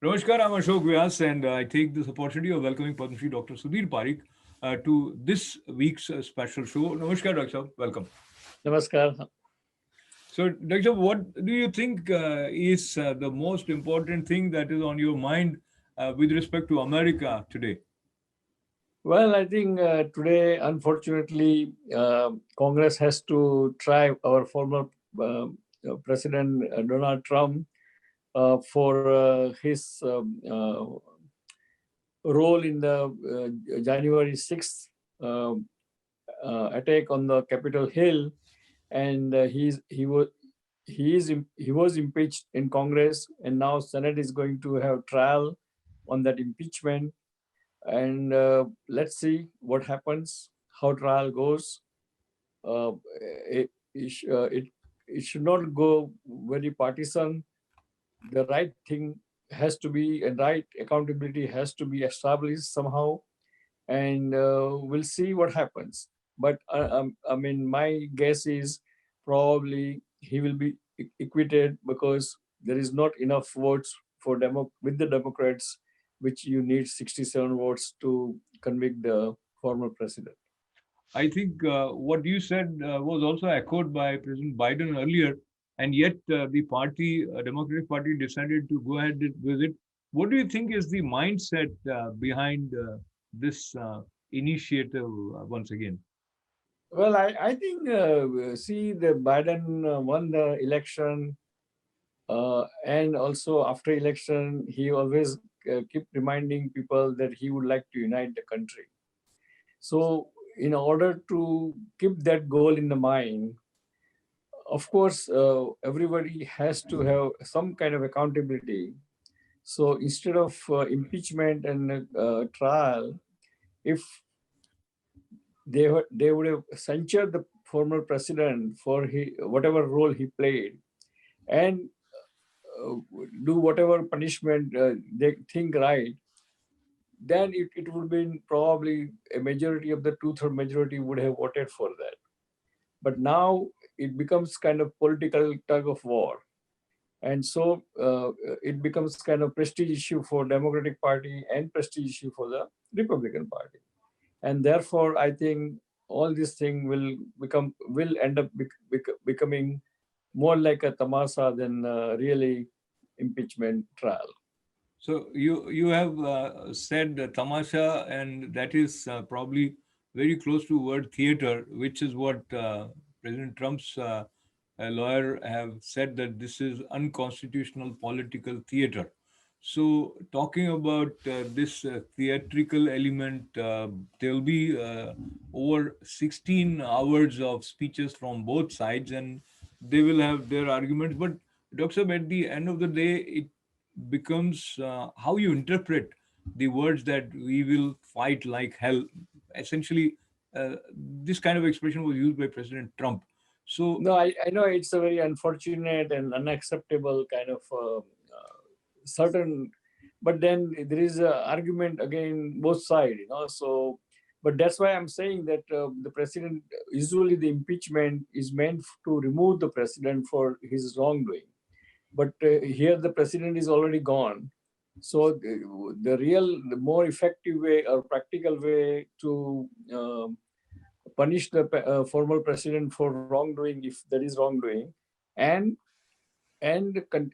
Namaskar, I'm Ashok Vyas, and I take this opportunity of welcoming Padma Shri Dr. Sudhir Parikh to this week's special show. Namaskar, Dr. Sahab. Welcome. Namaskar. So, Dr. Sahab, what do you think is the most important thing that is on your mind with respect to America today? Well, I think today, unfortunately, Congress has to try our former President Donald Trump for his role in the January 6th uh, attack on the Capitol Hill, and he was impeached in Congress, and now Senate is going to have trial on that impeachment. And let's see what happens, how trial goes. uh, it, it, sh- uh, it, it should not go very partisan. The right thing has to be, and right accountability has to be established somehow, and we'll see what happens. But I mean, my guess is probably he will be acquitted because there is not enough votes for with the Democrats, which you need 67 votes to convict the former president. I think what you said was also echoed by President Biden earlier, and yet the party, Democratic Party, decided to go ahead with it. What do you think is the mindset behind this initiative once again? Well, I think, see, the Biden won the election, and also after election, he always keep reminding people that he would like to unite the country. So, in order to keep that goal in the mind, of course, everybody has to have some kind of accountability. So, instead of impeachment and trial, if they would have censured the former president for whatever role he played, and uh, do whatever punishment they think right, then it would be probably a majority of the two-third majority would have voted for that. But now it becomes kind of political tug of war, and so it becomes kind of prestige issue for Democratic Party and prestige issue for the Republican Party, and therefore I think all this thing will end up becoming more like a tamasa than really impeachment trial. So you have said tamasha, and that is probably very close to word theater, which is what President Trump's lawyer have said that this is unconstitutional political theater. So talking about this theatrical element, there will be over 16 hours of speeches from both sides, and they will have their arguments. But Dr. Saab, at the end of the day, it becomes how you interpret the words that we will fight like hell. Essentially, this kind of expression was used by President Trump. So, No, I know it's a very unfortunate and unacceptable kind of certain, but then there is a argument again both side, So, but that's why I'm saying that the president, usually the impeachment is meant to remove the president for his wrongdoing, but here the president is already gone. So the more effective way or practical way to punish the former president for wrongdoing, if there is wrongdoing, and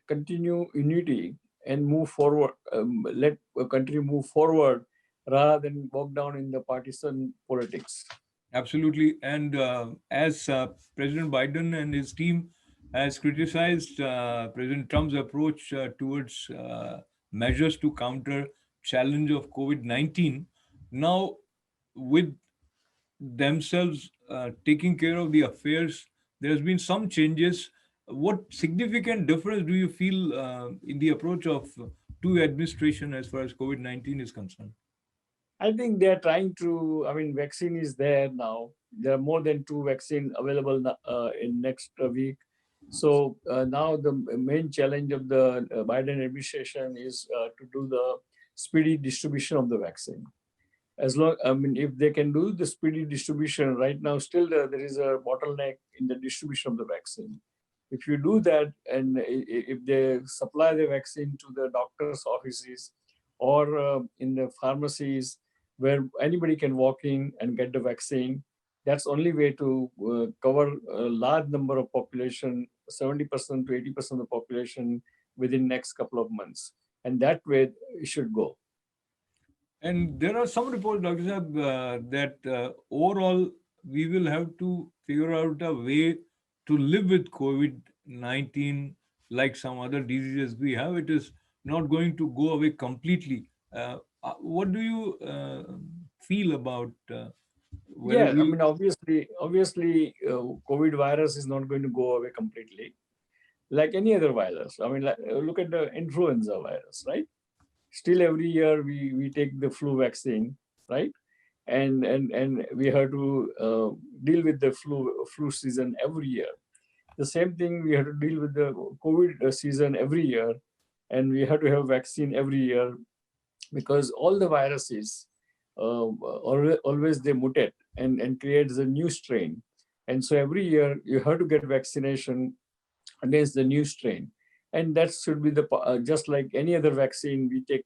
continue unity and move forward, let a country move forward rather than bog down in the partisan politics. absolutely. And as President Biden and his team has criticized President Trump's approach towards measures to counter challenge of COVID-19, now with themselves taking care of the affairs, there's been some changes. What significant difference do you feel in the approach of two administration as far as COVID-19 is concerned? I think they are trying to, I mean, vaccine is there now. There are more than two vaccine available in next week. So now the main challenge of the Biden administration is to do the speedy distribution of the vaccine. As long, I mean, if they can do the speedy distribution right now, still there is a bottleneck in the distribution of the vaccine. If you do that, and if they supply the vaccine to the doctors' offices or in the pharmacies where anybody can walk in and get the vaccine, that's only way to cover a large number of population, 70% to 80% of the population within next couple of months. And that way it should go. And there are some reports, Dr. Saab, that overall we will have to figure out a way to live with COVID-19 like some other diseases we have. It is not going to go away completely. What do you feel about whether Yeah, I we? mean, obviously, COVID virus is not going to go away completely, like any other virus. I mean, like, look at the influenza virus, right? Still, every year we take the flu vaccine, right? And we have to deal with the flu season every year. The same thing we have to deal with the COVID season every year, and we have to have vaccine every year because all the viruses always they mutate and creates a new strain, and so every year you have to get vaccination against the new strain. And that should be just like any other vaccine. We take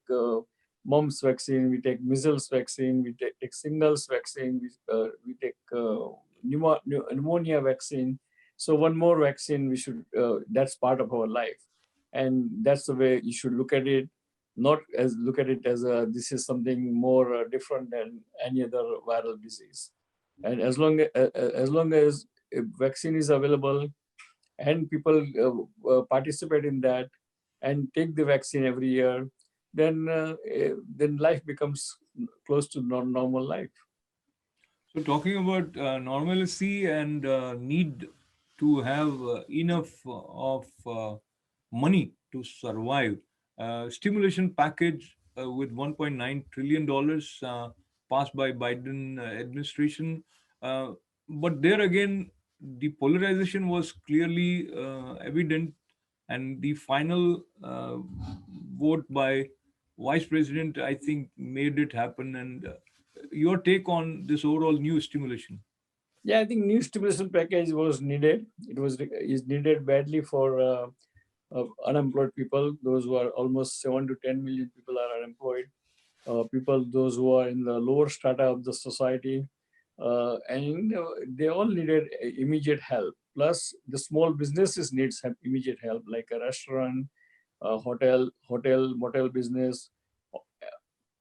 mumps vaccine, we take measles vaccine, we take shingles vaccine, we take pneumonia vaccine. So one more vaccine we should, that's part of our life. And that's the way you should look at it, not as look at it as a, this is something more different than any other viral disease. And as long as a vaccine is available and people participate in that and take the vaccine every year, then life becomes close to normal life. So, talking about normalcy and need to have enough of money to survive, stimulation package with $1.9 trillion passed by Biden administration. Uh, but there again, the polarization was clearly evident, and the final vote by Vice President, I think, made it happen. And your take on this overall new stimulation? Yeah, I think new stimulation package was needed. Is needed badly for unemployed people. Those who are almost 7 to 10 million people are unemployed. People, those who are in the lower strata of the society, and they all needed immediate help. Plus, the small businesses needs immediate help, like a restaurant, motel business,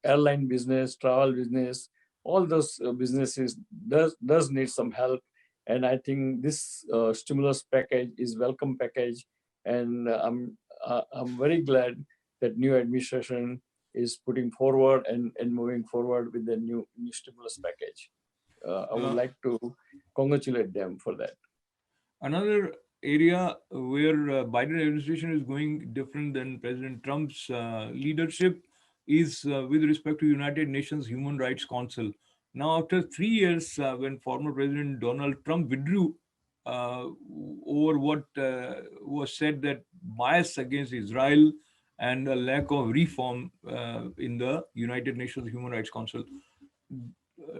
airline business, travel business. All those businesses does need some help. And I think this stimulus package is welcome package, and I'm very glad that new administration is putting forward and moving forward with the new stimulus package. I would Uh, like to congratulate them for that. Another area where Biden administration is going different than President Trump's leadership is with respect to United Nations Human Rights Council. Now, after 3 years, when former President Donald Trump withdrew uh, over what was said that bias against Israel and a lack of reform in the United Nations Human Rights Council,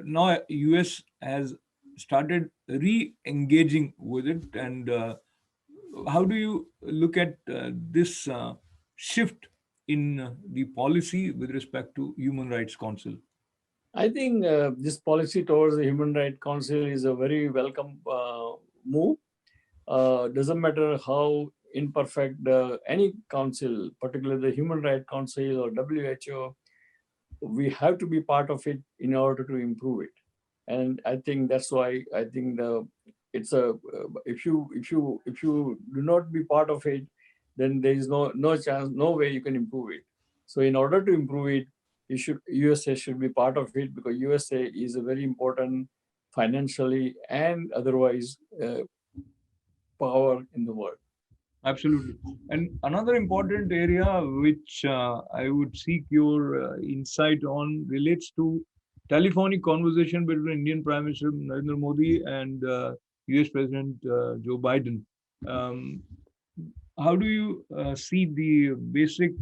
now US has started re-engaging with it. And how do you look at this shift in the policy with respect to human rights council? I think this policy towards the Human Rights Council is a very welcome move. Doesn't matter how imperfect any council, particularly the Human Rights Council or WHO, we have to be part of it in order to improve it. And I think that's why I think the it's a if you do not be part of it, then there is no chance, no way you can improve it. So in order to improve it, you should USA should be part of it, because USA is a very important financially and otherwise power in the world. Absolutely. And another important area which I would seek your insight on relates to telephonic conversation between Indian Prime Minister Narendra Modi and US President Joe Biden. Um, how do you see the basic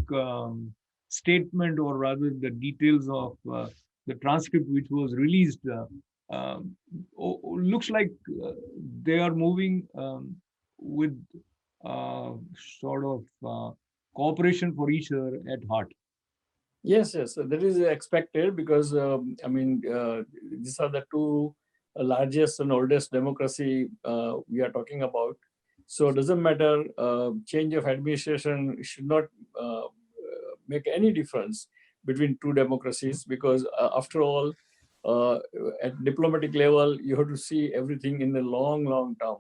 statement, or rather the details of the transcript which was released? Um, looks like they are moving with sort of cooperation for each other at heart. Yes, yes, that is expected because these are the two largest and oldest democracy we are talking about. So it doesn't matter. Change of administration should not make any difference between two democracies because after all, uh, at diplomatic level, you have to see everything in the long, long term,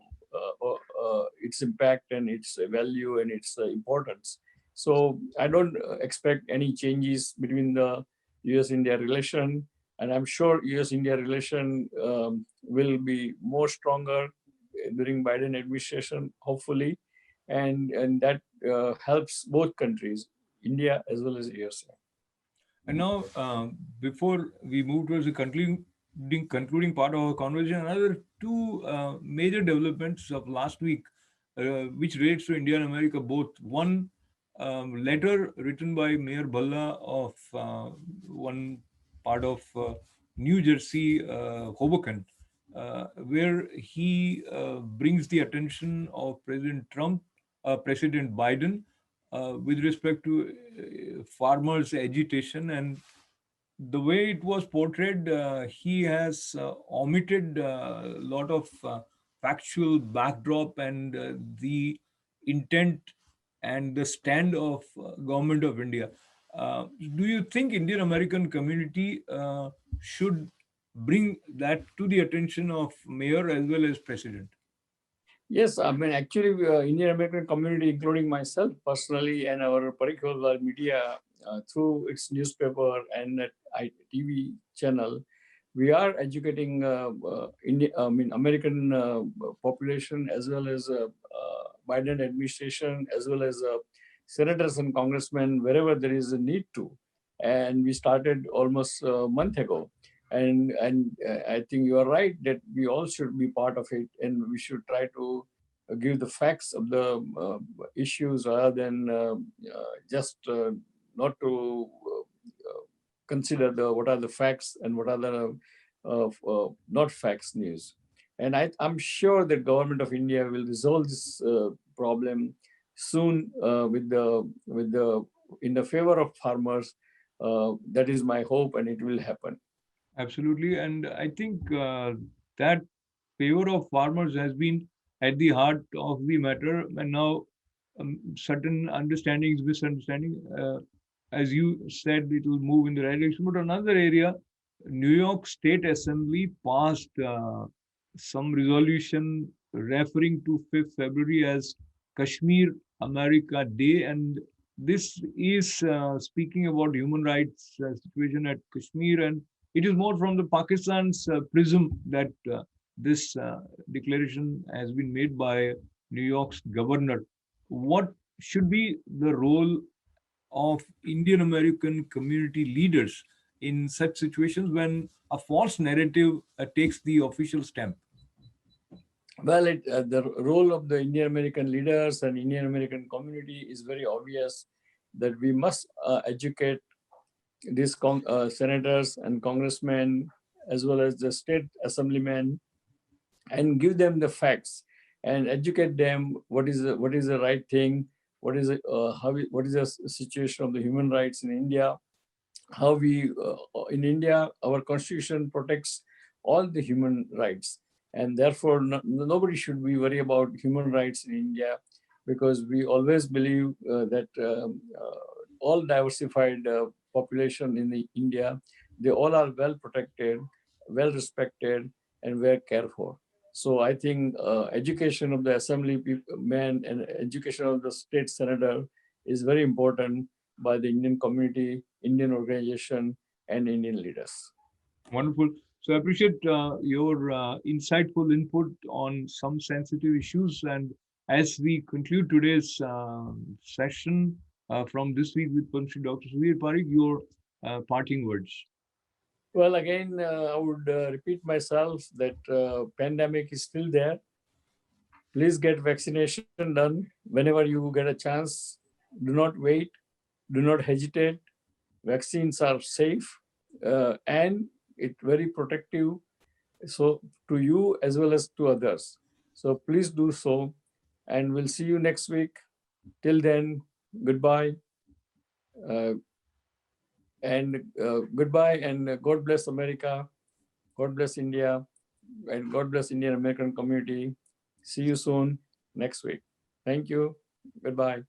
its impact and its value and its importance. So I don't expect any changes between the U.S.-India relation, and I'm sure U.S.-India relation will be more stronger during Biden administration, hopefully, and that helps both countries, India as well as USA. And now, before we move towards the concluding part of our conversation, another two major developments of last week, which relates to India and America both. One letter written by Mayor Bhalla of one part of New Jersey, Hoboken, where he brings the attention of President Trump, President Biden, with respect to farmers' agitation. And the way it was portrayed, he has omitted a lot of factual backdrop and the intent and the stand of government of India. Do you think Indian American community should bring that to the attention of mayor as well as president? Yes, I mean, actually, Indian American community, including myself personally, and our Parikh media through its newspaper and TV channel, we are educating American population as well as Biden administration as well as senators and congressmen wherever there is a need to, and we started almost a month ago, and I think you are right that we all should be part of it, and we should try to give the facts of the issues rather than just not to consider the what are the facts and what are the not facts news. And I'm sure that government of India will resolve this problem soon with the in the favor of farmers. That is my hope, and it will happen. Absolutely. And I think that favor of farmers has been at the heart of the matter. And now, certain understandings, misunderstanding, as you said, it will move in the right direction. But another area, New York State Assembly passed some resolution referring to 5th February as Kashmir America Day. And this is speaking about human rights situation at Kashmir, and it is more from the Pakistan's prism that this declaration has been made by New York's governor. What should be the role of Indian American community leaders in such situations when a false narrative takes the official stamp? Well, the role of the Indian American leaders and Indian American community is very obvious that we must educate these senators and congressmen as well as the state assemblymen and give them the facts and educate them what is the right thing, what is it, what is the situation of the human rights in India, how we in India our constitution protects all the human rights, and therefore nobody should be worried about human rights in India because we always believe that all diversified population in India, they all are well protected, well respected, and well cared for. So I think education of the assembly men and education of the state senator is very important by the Indian community, Indian organization, and Indian leaders. Wonderful. So I appreciate your insightful input on some sensitive issues. And as we conclude today's session from this week with Panshi Dr. Sudhir Parikh, your parting words. Well, again, I would repeat myself that pandemic is still there. Please get vaccination done whenever you get a chance. Do not wait. Do not hesitate. Vaccines are safe and it very protective. So to you as well as to others. So please do so. And we'll see you next week. Till then, goodbye. Uh, and goodbye, and God bless America. God bless India, and God bless Indian American community. See you soon next week. Thank you. Goodbye.